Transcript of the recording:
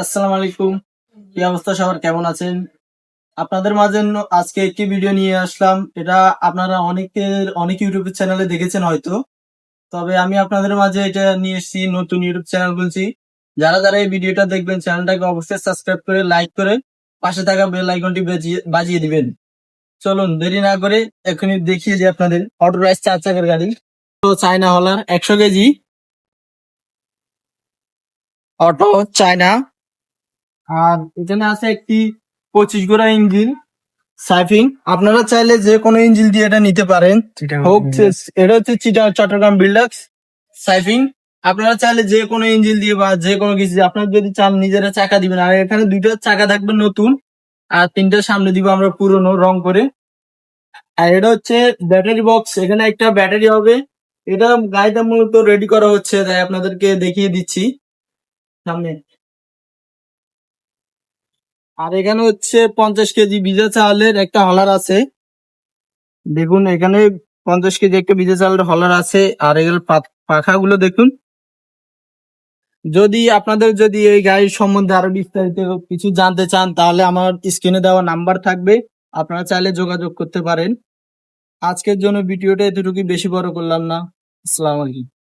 আসসালামু আলাইকুম। কি অবস্থা, সবার কেমন আছেন? আপনাদের মাঝে আজকে একটি ভিডিও নিয়ে আসলাম। এটা আপনারা অনেক ইউটিউব চ্যানেলে দেখেছেন হয়তো। তবে আমি আপনাদের মাঝে এটা নিয়ে এসেছি, নতুন ইউটিউব চ্যানেল বলছি। যারা যারা এই ভিডিওটা দেখবেন, চ্যানেলটাকে অবশ্যই সাবস্ক্রাইব করে লাইক করে পাশে থাকা বেল আইকনটি বাজিয়ে দিবেন। চলুন দেরি না করে এখনই দেখিয়ে দিই আপনাদের অটো রাইস 4 চাকার গাড়ি। তো চায়না হলার 100 কেজি অটো চায়না। আর এখানে আছে একটি 25 গোড়া ইঞ্জিন সাইফিং। আপনারা চাইলে যে কোনো ইঞ্জিন দিয়ে এটা নিতে পারেন। এটা হচ্ছে চট্টগ্রাম বিল্ডার্স সাইফিং। আপনারা চাইলে যে কোনো ইঞ্জিন দিয়ে বা যে কোনো কিছু দিয়ে, আপনারা যদি চান নিজেরা চাকা দিবেন। আর এখানে 2টা চাকা থাকবে নতুন, আর 3টা সামনে দিব আমরা পুরনো রং করে। আর এটা হচ্ছে ব্যাটারি বক্স, এখানে একটা ব্যাটারি হবে। এটা গাড়িটা মূলত রেডি করা হচ্ছে, তাই আপনাদেরকে দেখিয়ে দিচ্ছি সামনে। আর এখানে হচ্ছে 50 কেজি ভিজা চাউলের একটা হলার আছে। দেখুন এখানে 50 কেজি একটা ভিজা চাউলের হলার আছে। আর এগুলো পাখাগুলো দেখুন। যদি এই গাড়ির সম্বন্ধে আরো বিস্তারিত কিছু জানতে চান, তাহলে আমার স্ক্রিনে দেওয়া নাম্বার থাকবে, আপনারা চাইলে যোগাযোগ করতে পারেন। আজকের জন্য ভিডিওটা এতটুকুই, বেশি বড় করলাম না। আসসালামু আলাইকুম।